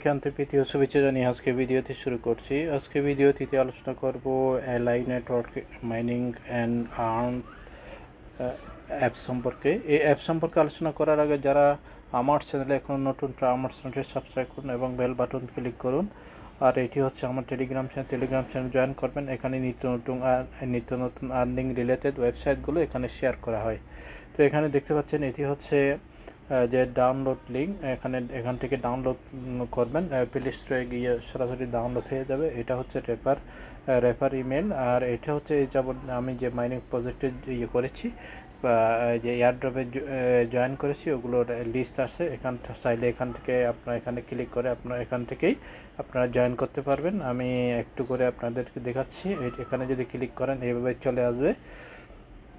সবাইকে আন্তরিক ও শুভেচ্ছা জানিয়ে আজকে ভিডিওটি শুরু করছি। আজকে ভিডিওটিতে আলোচনা করব LI network mining and earn app সম্পর্কে। এই অ্যাপ সম্পর্কে আলোচনা করার আগে যারা আমার চ্যানেলে এখন নতুন আমার চ্যানেলটি সাবস্ক্রাইব করুন এবং বেল বাটন ক্লিক করুন। আর এটি হচ্ছে আমার টেলিগ্রাম চ্যানেল জয়েন করবেন। এখানে নিত্য নতুন আর্নিং রিলেটেড ওয়েবসাইটগুলো এখানে শেয়ার করা হয়। তো এখানে দেখতে পাচ্ছেন এটি হচ্ছে যে ডাউনলোড লিঙ্ক, এখান থেকে ডাউনলোড করবেন। প্লে স্টোরে গিয়ে সরাসরি ডাউনলোড হয়ে যাবে। এটা হচ্ছে রেফার ইমেল। আর এটা হচ্ছে এই যেমন আমি যে মাইনিং প্রজেক্টে করেছি বা যে এয়ারড্রপে জয়েন করেছি ওগুলোর লিস্ট আছে। চাইলে এখান থেকে আপনারা এখানে ক্লিক করে এখান থেকেই আপনারা জয়েন করতে পারবেন। আমি একটু করে আপনাদেরকে দেখাচ্ছি। এখানে যদি ক্লিক করেন এইভাবে চলে আসবে,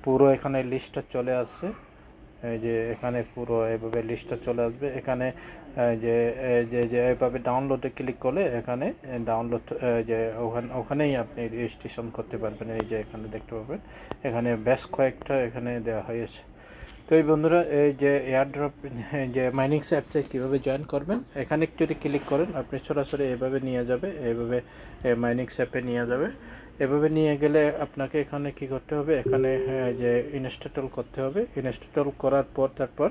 পুরো এখানে লিস্টটা চলে আসছে। এই যে এখানে পুরো এভাবে লিস্টটা চলে আসবে। এখানে যে যে যে এভাবে ডাউনলোডে ক্লিক করলে এখানে ডাউনলোড যে ওখানেই আপনি রেজিস্ট্রেশন করতে পারবেন। এই যে এখানে দেখতে পাবেন এখানে বেশ কয়েকটা এখানে দেওয়া হয়েছে। তো এই বন্ধুরা, এই যে এয়ারড্রপ যে মাইনিংস অ্যাপসে কীভাবে জয়েন করবেন, এখানে যদি ক্লিক করেন আপনি সরাসরি এভাবে নিয়ে যাবে, এভাবে মাইনিংস অ্যাপে নিয়ে যাবে। এভাবে নিয়ে গেলে আপনাকে এখানে কি করতে হবে, এখানে যে ইনস্টল করতে হবে। ইনস্টল করার পর তারপর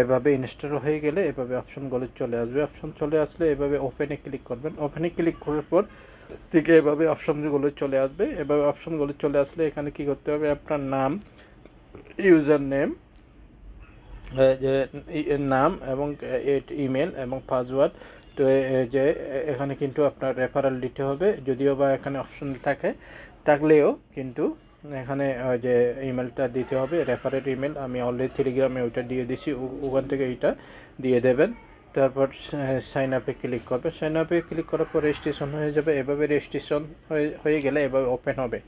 এভাবে ইনস্টল হয়ে গেলে এভাবে অপশনগুলো চলে আসবে। অপশন চলে আসলে এভাবে ওপেনে ক্লিক করবেন। ওপেনে ক্লিক করার পর থেকে এভাবে অপশনগুলো চলে আসবে। এভাবে অপশনগুলো চলে আসলে এখানে কি করতে হবে, আপনার নাম, ইউজার নেম, যে নাম এবং ইমেল এবং পাসওয়ার্ড। তো যে এখানে কিন্তু আপনার রেফারেল দিতে হবে, যদিও বা এখানে অপশন থাকলেও কিন্তু এখানে যে ইমেলটা দিতে হবে রেফারেল ইমেল। আমি অলরেডি টেলিগ্রামে ওইটা দিয়ে দিছি, ওখান থেকে এইটা দিয়ে দেবেন। তারপর সাইন আপে ক্লিক করবে। সাইন আপে ক্লিক করার পর রেজিস্ট্রেশন হয়ে যাবে। এভাবে রেজিস্ট্রেশন হয়ে গেলে এভাবে ওপেন হবে।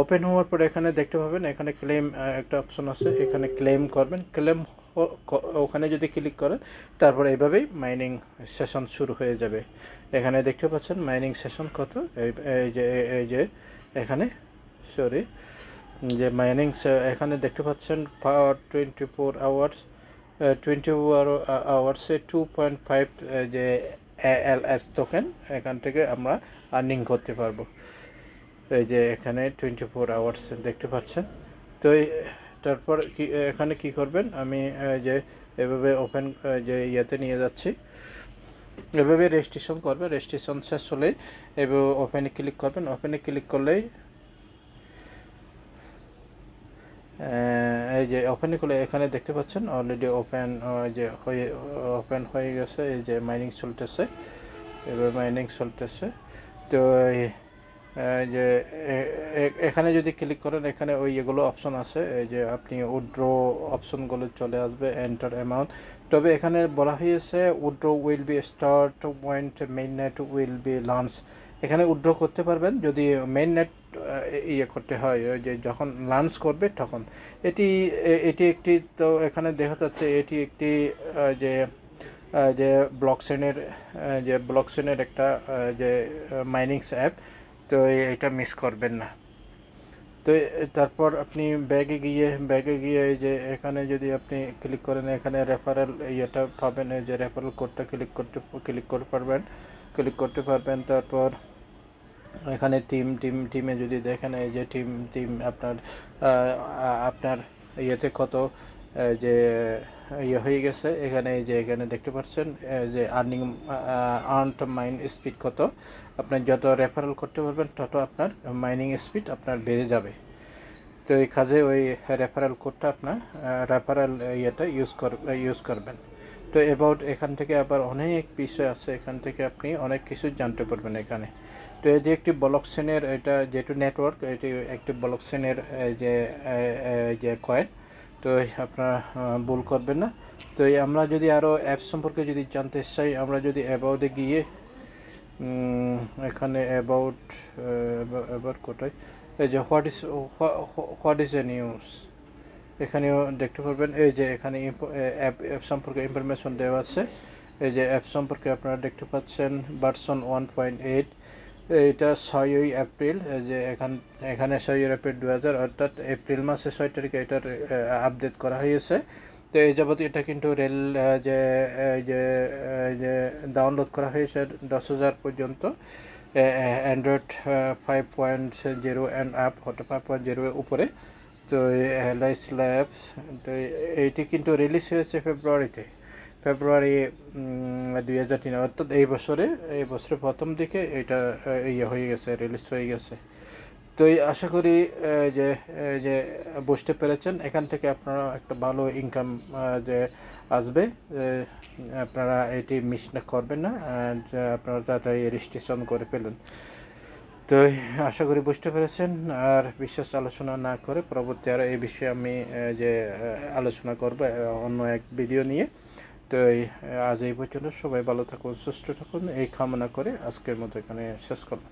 ওপেন হওয়ার পর এখানে দেখতে পাবেন এখানে ক্লেম একটা অপশন আছে, এখানে ক্লেম করবেন। ক্লেম ওখানে যদি ক্লিক করেন তারপর এইভাবেই মাইনিং সেশন শুরু হয়ে যাবে। এখানে দেখতে পাচ্ছেন মাইনিং সেশন কত, এই যে এখানে যে মাইনিং এখানে দেখতে পাচ্ছেন 24 আওয়ার্সে 2.5 যে ALS টোকেন এখান থেকে আমরা আর্নিং করতে পারবো। এই যে এখানে 24 আওয়ার্স দেখতে পাচ্ছেন। তো তারপর এখানে কি করবেন, আমি যে এভাবে ওপেন যে ইয়েতে নিয়ে যাচ্ছি, এভাবে রেজিস্ট্রেশন করবেন। রেজিস্ট্রেশন শেষ হলেই এভাবে ওপেনে ক্লিক করবেন। ওপেনে ক্লিক করলেই এই যে ওপেনে করলে এখানে দেখতে পাচ্ছেন অলরেডি ওপেন হয়ে গেছে। এই যে মাইনিং চলতেছে, এবার মাইনিং চলতেছে। তো যে এখানে যদি ক্লিক করেন এখানে এগুলো অপশন আছে, এই যে আপনি উইথড্র অপশনগুলো চলে আসবে, এন্টার অ্যামাউন্ট। তবে এখানে বলা হয়েছে withdraw will be start point main net will be launch. এখানে উইথড্র করতে পারবেন যদি মেইন নেট করতে হয়, যে যখন লঞ্চ করবে তখন। এটি একটি, তো এখানে দেখা যাচ্ছে এটি একটি যে যে ব্লকচেনের একটা যে মাইনিংস অ্যাপ। তো এটা মিস করবেন না। তো তারপর আপনি ব্যাগে গিয়ে এই যে এখানে যদি আপনি ক্লিক করেন এখানে রেফারেল ইয়েটা পাবেন। এই যে রেফারেল কোডটা ক্লিক করতে পারবেন। তারপর এখানে টিমে যদি দেখেন, এই যে টিম আপনার ইয়েতে কত যে হয়ে গেছে। এখানে এই যে এখানে দেখতে পাচ্ছেন যে আর্নড মাইন স্পিড কত। আপনার যত রেফারেল করতে পারবেন তত আপনার মাইনিং স্পিড আপনার বেড়ে যাবে। তো এই কাজে ওই রেফারেল কোডটা আপনার রেফারেল ইয়েটা ইউজ করবেন। তো অ্যাবাউট এখান থেকে আবার অনেক বিষয় আছে, এখান থেকে আপনি অনেক কিছু জানতে পারবেন এখানে। তো এটি একটি ব্লকচেনের, এটা যেহেতু নেটওয়ার্ক, এটি একটি ব্লকচেনের যে কয়েন। তো আপনারা ভুল করবেন না। তো আমরা যদি আরও অ্যাপ সম্পর্কে যদি জানতে চাই, আমরা যদি অ্যাবাউটে গিয়ে এখানে অ্যাবাউট কোথায়, এই যে হোয়াট ইজ এ নিউজ এখানেও দেখতে পারবেন। এই যে এখানে অ্যাপ সম্পর্কে ইনফরমেশন দেওয়া আছে। এই যে অ্যাপ সম্পর্কে আপনারা দেখতে পাচ্ছেন ভার্সন 1.8। এটা 6ই এপ্রিল, যে এখানে 6ই এপ্রিল 2000, অর্থাৎ এপ্রিল মাসে 6 তারিখে এটার আপডেট করা হয়েছে। তো এই যাবত এটা কিন্তু রেল যে যে যে ডাউনলোড করা হয়েছে 10,000 পর্যন্ত অ্যান্ড্রয়েড 5.0 অ্যান্ড আপ হয়তো 5.0 এর উপরে। তো এলাইস ল্যাবস, তো এইটি কিন্তু রিলিজ হয়েছে ফেব্রুয়ারি 2003, অর্থাৎ এই বছরের প্রথম দিকে এটা ইয়ে হয়ে গেছে, রিলিজ হয়ে গেছে। তো আশা করি যে যে বুঝতে পেরেছেন, এখান থেকে আপনারা একটা ভালো ইনকাম যে আসবে। আপনারা এটি মিস না করবেন না, আপনারা তাড়াতাড়ি রেজিস্ট্রেশন করে ফেলুন। তো আশা করি বুঝতে পেরেছেন। আর বিশেষ আলোচনা না করে পরবর্তী আরও এই বিষয়ে আমি যে আলোচনা করব অন্য এক ভিডিও নিয়ে। তো আজ এই পর্যন্ত, সবাই ভালো থাকুন, সুস্থ থাকুন এই কামনা করে আজকের মতো এখানে শেষ করলাম।